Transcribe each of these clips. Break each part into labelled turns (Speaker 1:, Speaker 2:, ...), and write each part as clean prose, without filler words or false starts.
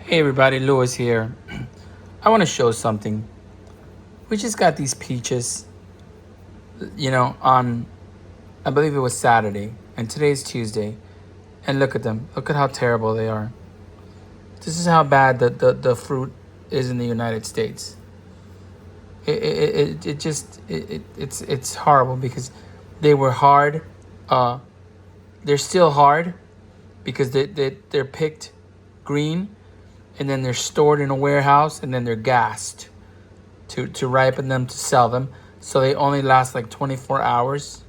Speaker 1: Hey everybody, Lewis here. I want to show something. We just got these peaches, on, I believe it was Saturday, and today's Tuesday. And look at them. Look at how terrible they are. This is how bad the fruit is in the United States. It's horrible because they were hard. They're still hard because they're picked green, and then they're stored in a warehouse, and then they're gassed to ripen them to sell them. So they only last like 24 hours.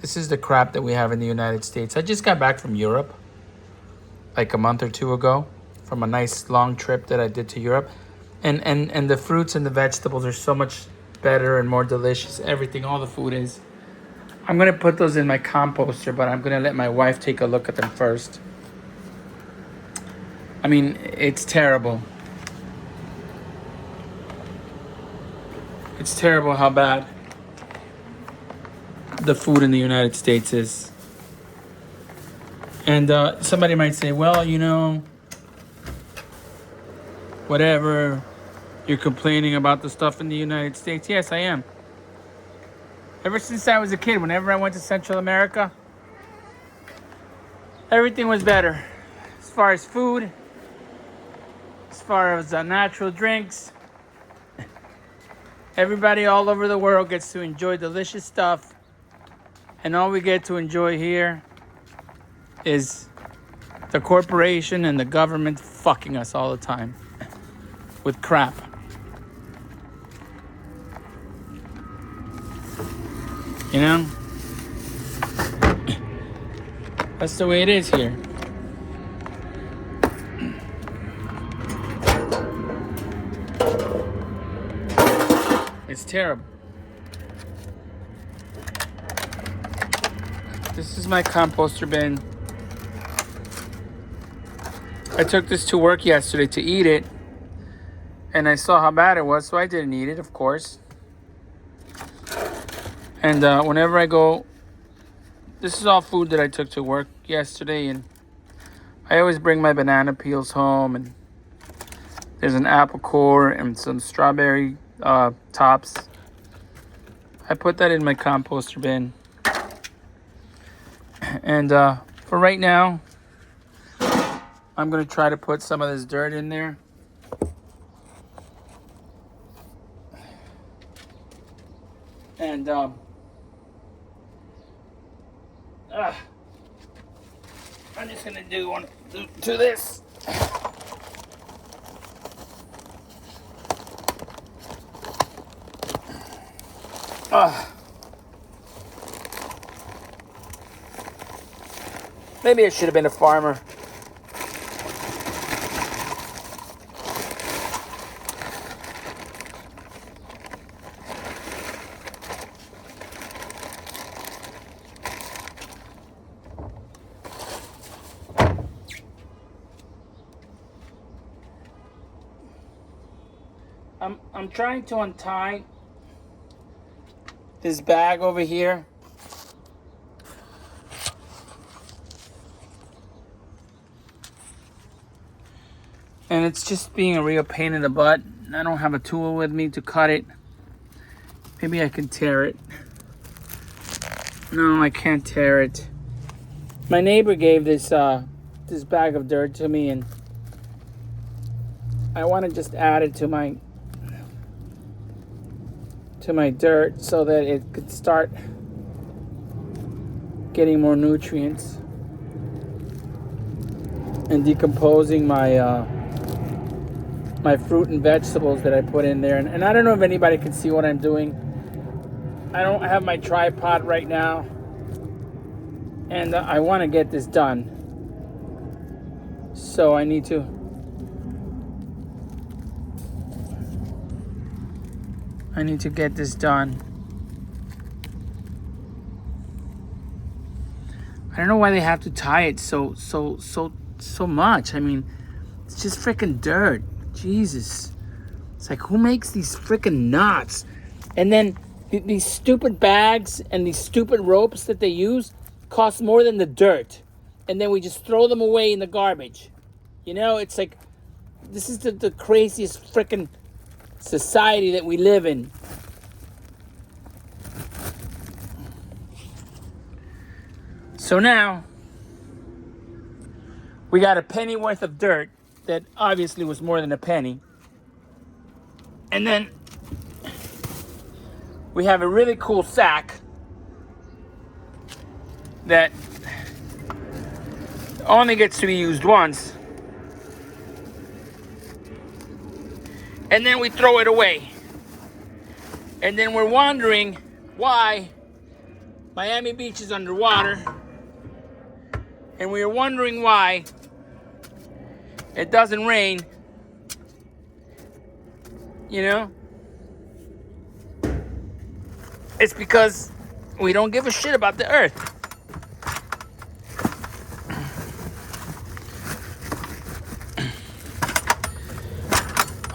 Speaker 1: This is the crap that we have in the United States. I just got back from Europe like a month or two ago from a nice long trip that I did to Europe. And the fruits and the vegetables are so much better and more delicious. Everything, all the food is. I'm going to put those in my composter, but I'm going to let my wife take a look at them first. I mean, it's terrible. It's terrible how bad the food in the United States is. And somebody might say, well, whatever, you're complaining about the stuff in the United States. Yes, I am. Ever since I was a kid, whenever I went to Central America, everything was better. As far as food, as far as natural drinks, everybody all over the world gets to enjoy delicious stuff. And all we get to enjoy here is the corporation and the government fucking us all the time with crap. That's the way it is here. It's terrible. This is my composter bin. I took this to work yesterday to eat it, and I saw how bad it was, so I didn't eat it, of course. And whenever I go, this is all food that I took to work yesterday, and I always bring my banana peels home, and there's an apple core and some strawberry tops. I put that in my composter bin. And for right now, I'm going to try to put some of this dirt in there. And I'm just going to do this. Maybe I should have been a farmer. I'm trying to untie this bag over here. And it's just being a real pain in the butt. I don't have a tool with me to cut it. Maybe I can tear it. No, I can't tear it. My neighbor gave this bag of dirt to me, and I want to just add it to my dirt so that it could start getting more nutrients and decomposing my fruit and vegetables that I put in there. And I don't know if anybody can see what I'm doing. I don't have my tripod right now, and I want to get this done. So I need to get this done. I don't know why they have to tie it so much. I mean, it's just freaking dirt. Jesus. It's like, who makes these freaking knots? And then these stupid bags and these stupid ropes that they use cost more than the dirt. And then we just throw them away in the garbage. You know, it's like, this is the craziest freaking society that we live in. So now, we got a penny worth of dirt that obviously was more than a penny. And then we have a really cool sack that only gets to be used once. And then we throw it away. And then we're wondering why Miami Beach is underwater. And we're wondering why it doesn't rain. You know? It's because we don't give a shit about the earth.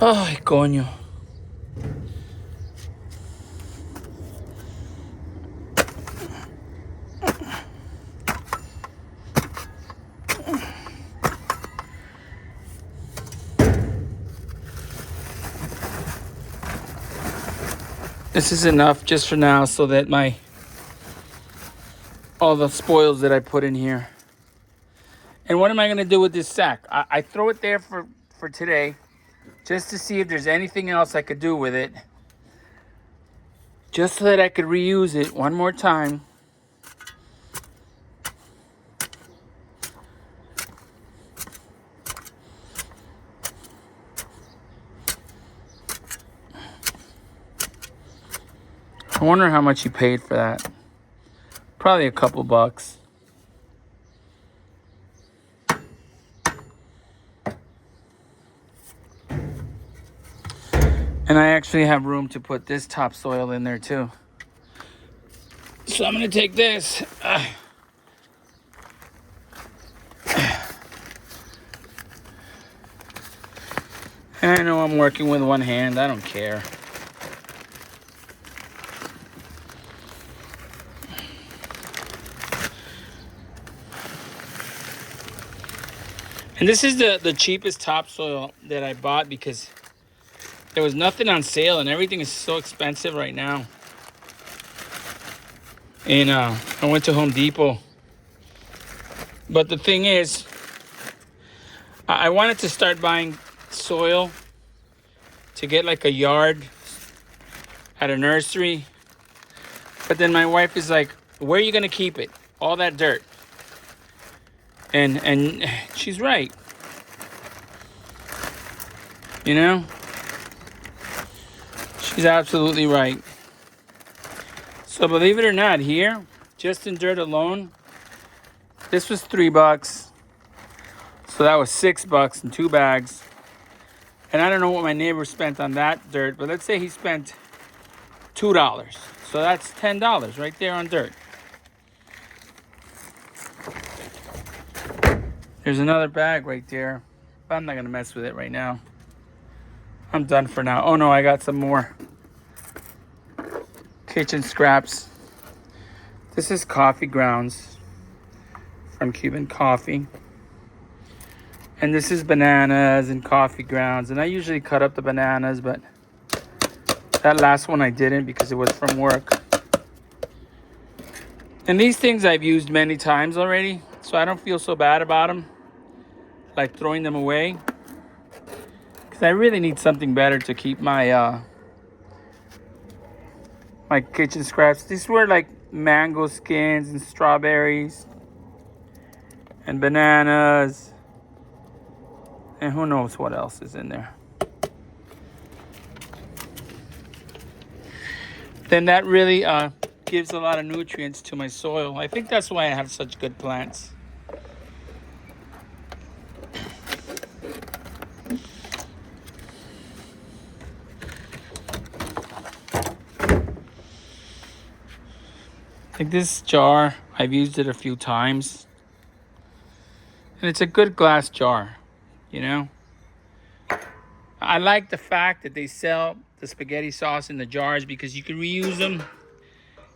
Speaker 1: Ay, coño. This is enough just for now so that all the spoils that I put in here. And what am I going to do with this sack? I throw it there for today just to see if there's anything else I could do with it. Just so that I could reuse it one more time. I wonder how much you paid for that. Probably a couple bucks. And I actually have room to put this topsoil in there too. So I'm going to take this. And I know I'm working with one hand. I don't care. And this is the cheapest topsoil that I bought because there was nothing on sale and everything is so expensive right now. And I went to Home Depot. But the thing is, I wanted to start buying soil to get like a yard at a nursery. But then my wife is like, where are you going to keep it? All that dirt. And she's right. You know? She's absolutely right. So believe it or not, here, just in dirt alone, this was $3. So that was $6 in 2 bags. And I don't know what my neighbor spent on that dirt, but let's say he spent $2. So that's $10 right there on dirt. There's another bag right there. But I'm not going to mess with it right now. I'm done for now. Oh no, I got some more kitchen scraps. This is coffee grounds from Cuban Coffee. And this is bananas and coffee grounds. And I usually cut up the bananas, but that last one I didn't because it was from work. And these things I've used many times already, so I don't feel so bad about them, like throwing them away. Because I really need something better to keep my my kitchen scraps. These were like mango skins and strawberries and bananas. And who knows what else is in there. Then that really gives a lot of nutrients to my soil. I think that's why I have such good plants. Like this jar, I've used it a few times. And it's a good glass jar, you know? I like the fact that they sell the spaghetti sauce in the jars because you can reuse them.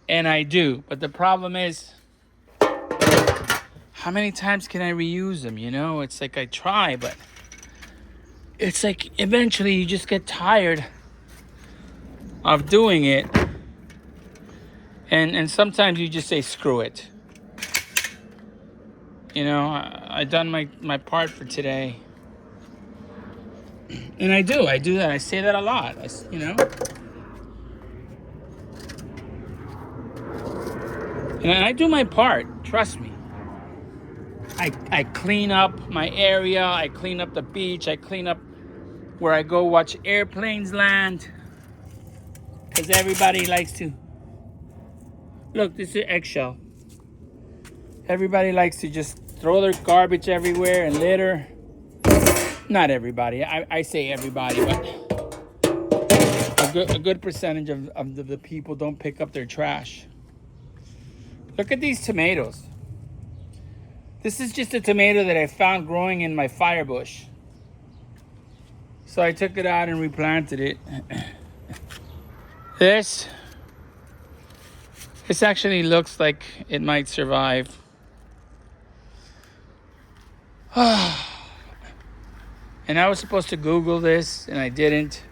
Speaker 1: And I do. But the problem is, how many times can I reuse them? You know, it's like I try, but it's like eventually you just get tired of doing it. And sometimes you just say, screw it. You know, I done my part for today. And I do that. I say that a lot, you know. And I do my part, trust me. I clean up my area, I clean up the beach, I clean up where I go watch airplanes land. Because everybody likes to... Look, this is eggshell. Everybody likes to just throw their garbage everywhere and litter. Not everybody, I say everybody, but a good percentage of the people don't pick up their trash. Look at these tomatoes. This is just a tomato that I found growing in my fire bush. So I took it out and replanted it. This actually looks like it might survive. And I was supposed to Google this, and I didn't.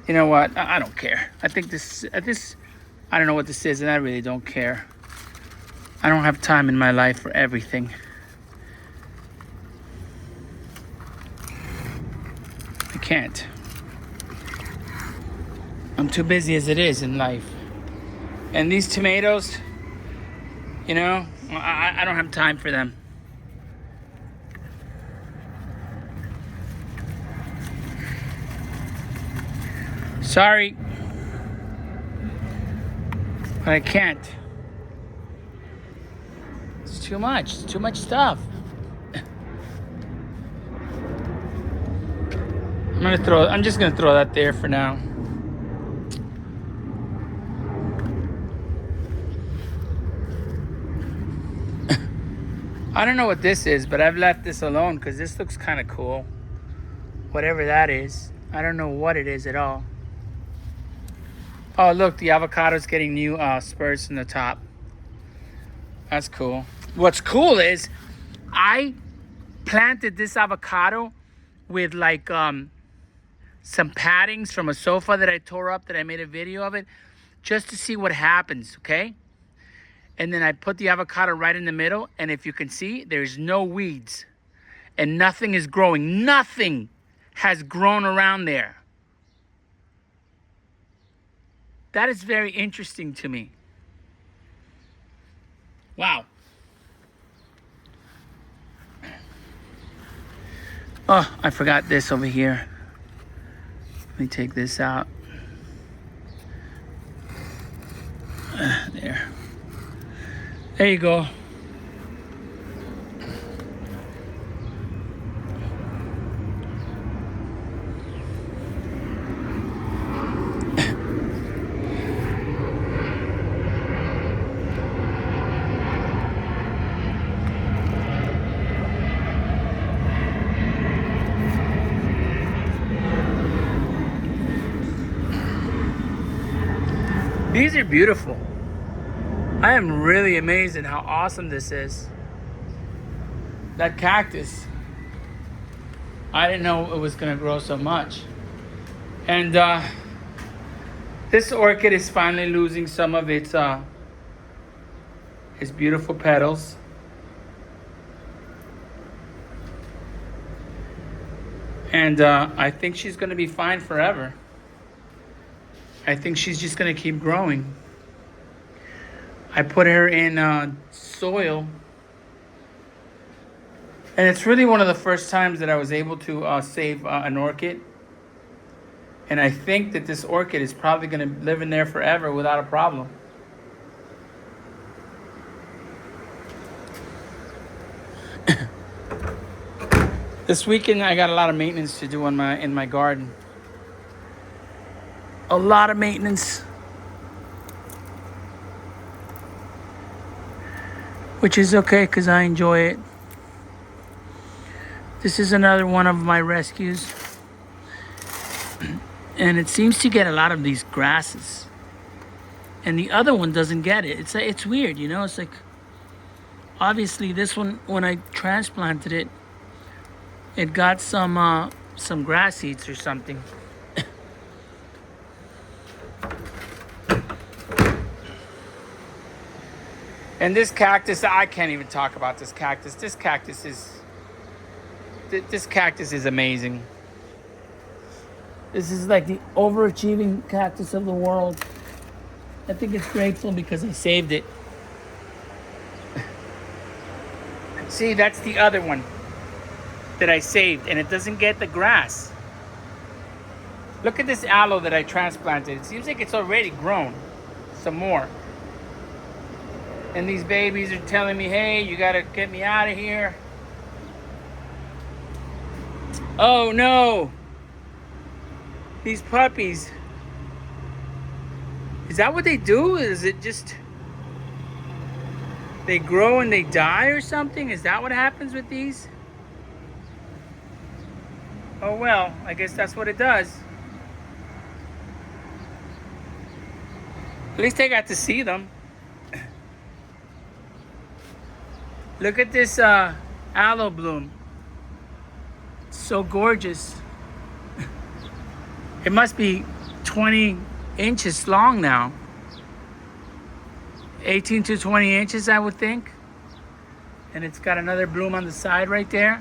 Speaker 1: You know what? I don't care. I think this, I don't know what this is, and I really don't care. I don't have time in my life for everything. I can't. I'm too busy as it is in life. And these tomatoes, you know, I don't have time for them. Sorry, but I can't. It's too much. It's too much stuff. I'm just gonna throw that there for now. I don't know what this is, but I've left this alone because this looks kind of cool. Whatever that is. I don't know what it is at all. Oh, look, the avocado's getting new spurs in the top. That's cool. What's cool is I planted this avocado with like some paddings from a sofa that I tore up, that I made a video of it, just to see what happens, okay? And then I put the avocado right in the middle, and if you can see, there's no weeds. And nothing is growing. Nothing has grown around there. That is very interesting to me. Wow. Oh, I forgot this over here. Let me take this out. There. There you go. These are beautiful. I am really amazed at how awesome this is. That cactus, I didn't know it was gonna grow so much. And this orchid is finally losing some of its beautiful petals. And I think she's gonna be fine forever. I think she's just gonna keep growing. I put her in soil. And it's really one of the first times that I was able to save an orchid. And I think that this orchid is probably gonna live in there forever without a problem. This weekend I got a lot of maintenance to do in my garden. A lot of maintenance. Which is okay because I enjoy it. This is another one of my rescues. And it seems to get a lot of these grasses. and the other one doesn't get it. It's weird, you know. It's like obviously this one, when I transplanted it, it got some grass seeds or something. And this cactus, I can't even talk about this cactus. This cactus is amazing. This is like the overachieving cactus of the world. I think it's grateful because I saved it. See, that's the other one that I saved, and it doesn't get the grass. Look at this aloe that I transplanted. It seems like it's already grown some more. And these babies are telling me, hey, you gotta get me out of here. Oh no! These puppies. Is that what they do? Is it just they grow and they die or something? Is that what happens with these? Oh well, I guess that's what it does. At least I got to see them. Look at this aloe bloom. It's so gorgeous. It must be 20 inches long now. 18 to 20 inches, I would think. And it's got another bloom on the side right there.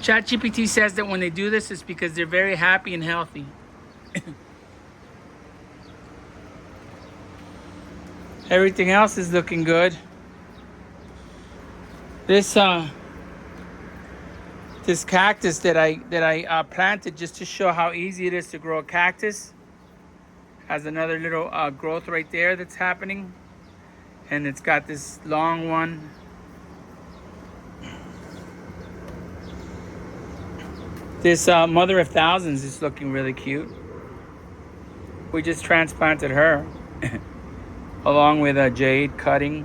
Speaker 1: ChatGPT says that when they do this, it's because they're very happy and healthy. Everything else is looking good. This cactus that I planted just to show how easy it is to grow a cactus has another little growth right there that's happening, and it's got this long one. This mother of thousands is looking really cute. We just transplanted her along with a jade cutting.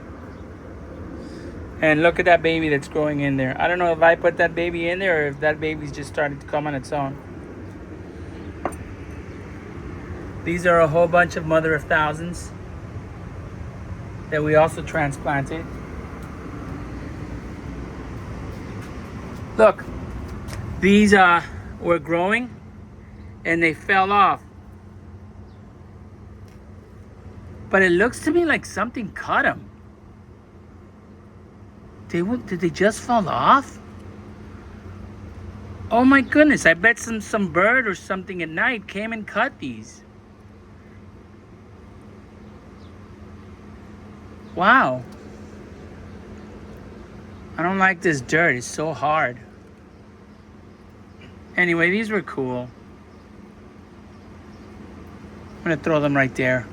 Speaker 1: And look at that baby that's growing in there. I don't know if I put that baby in there or if that baby's just starting to come on its own. These are a whole bunch of mother of thousands that we also transplanted. Look, these were growing and they fell off. But it looks to me like something cut them. Did they just fall off? Oh my goodness, I bet some bird or something at night came and cut these. Wow. I don't like this dirt, it's so hard. Anyway, these were cool. I'm gonna throw them right there.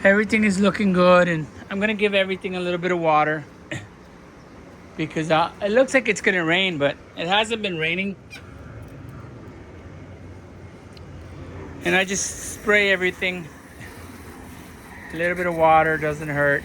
Speaker 1: Everything is looking good, and I'm gonna give everything a little bit of water because it looks like it's gonna rain, but it hasn't been raining. And I just spray everything. A little bit of water doesn't hurt.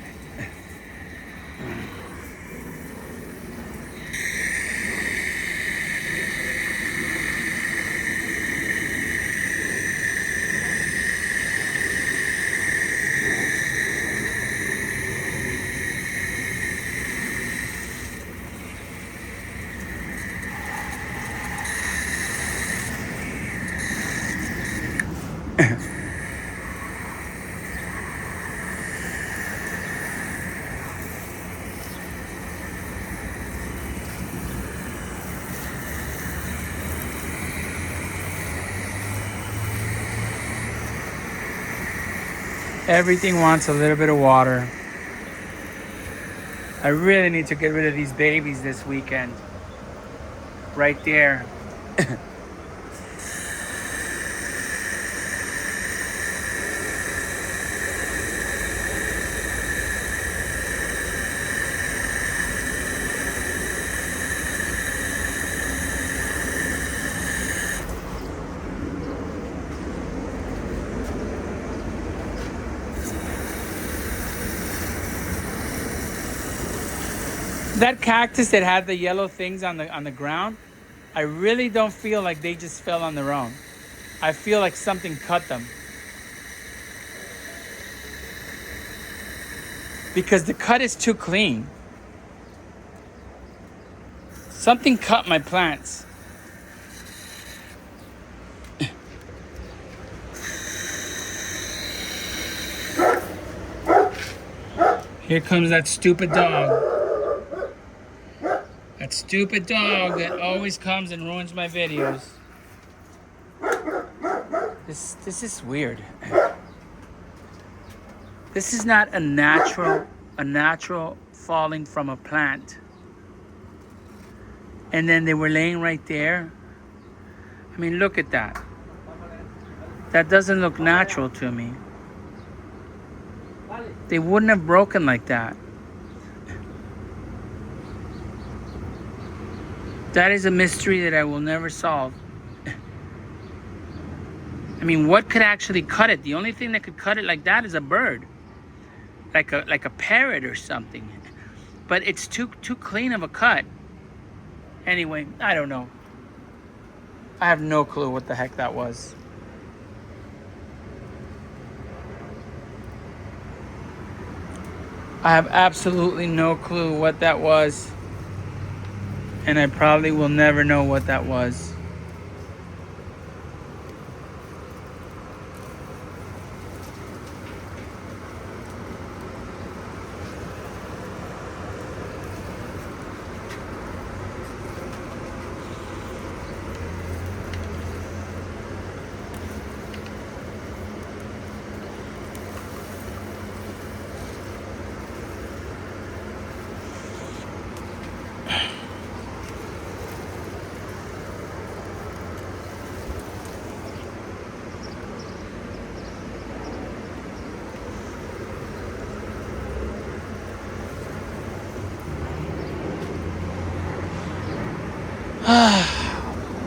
Speaker 1: Everything wants a little bit of water. I really need to get rid of these babies this weekend. Right there. That cactus that had the yellow things on the ground, I really don't feel like they just fell on their own. I feel like something cut them. Because the cut is too clean. Something cut my plants. Here comes that stupid dog. That stupid dog that always comes and ruins my videos. This is weird. This is not a natural falling from a plant. And then they were laying right there. I mean, look at that. That doesn't look natural to me. They wouldn't have broken like that. That is a mystery that I will never solve. I mean, what could actually cut it? The only thing that could cut it like that is a bird. Like a parrot or something. But it's too clean of a cut. Anyway, I don't know. I have no clue what the heck that was. I have absolutely no clue what that was. And I probably will never know what that was.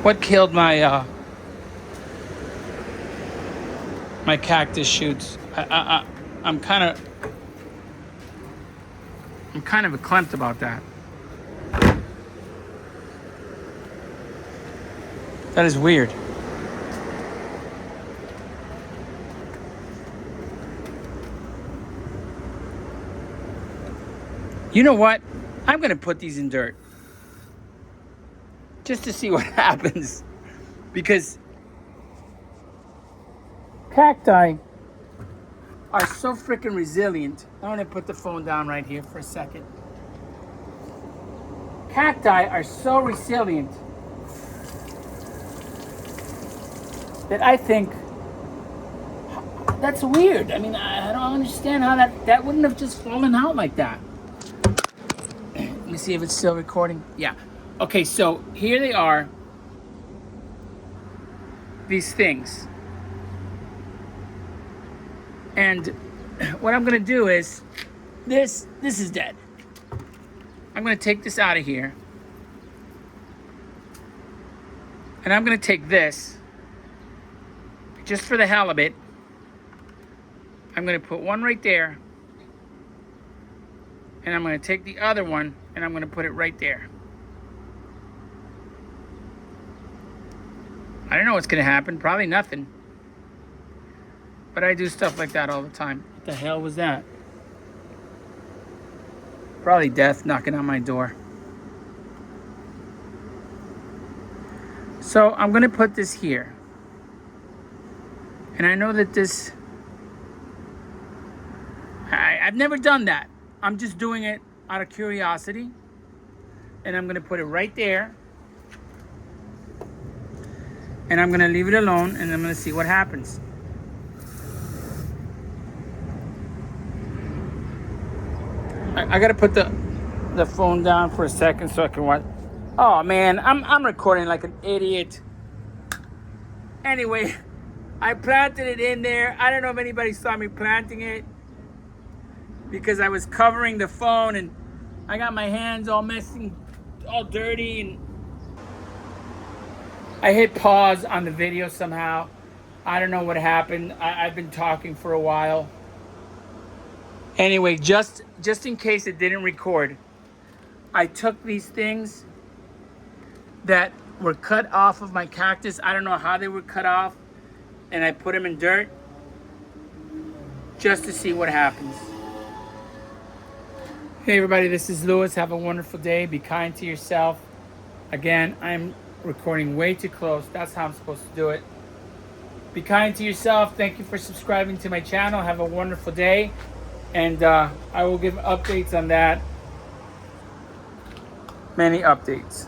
Speaker 1: What killed my my cactus shoots? I'm kind of verklempt about that. That is weird. You know what? I'm gonna put these in dirt. Just to see what happens. Because cacti are so freaking resilient. I'm gonna put the phone down right here for a second. Cacti are so resilient that I think that's weird. I mean, I don't understand how that wouldn't have just fallen out like that. Let me see if it's still recording. Yeah. Okay, so here they are, these things. And what I'm gonna do is, this is dead. I'm gonna take this out of here. And I'm gonna take this, just for the hell of it. I'm gonna put one right there. And I'm gonna take the other one, and I'm gonna put it right there. I don't know what's gonna happen, probably nothing. But I do stuff like that all the time. What the hell was that? Probably death knocking on my door. So I'm gonna put this here. And I know that this, I've never done that. I'm just doing it out of curiosity. And I'm gonna put it right there. And I'm gonna leave it alone, and I'm gonna see what happens. I gotta put the phone down for a second so I can watch. Oh man, I'm recording like an idiot. Anyway, I planted it in there. I don't know if anybody saw me planting it because I was covering the phone and I got my hands all messy, all dirty, and I hit pause on the video somehow. I don't know what happened. I've been talking for a while. Anyway, just in case it didn't record, I took these things that were cut off of my cactus. I don't know how they were cut off. And I put them in dirt just to see what happens. Hey everybody, this is Lewis. Have a wonderful day. Be kind to yourself. Again, I'm recording way too close. That's how I'm supposed to do it. Be kind to yourself. Thank you for subscribing to my channel. Have a wonderful day. And I will give updates on that. Many updates.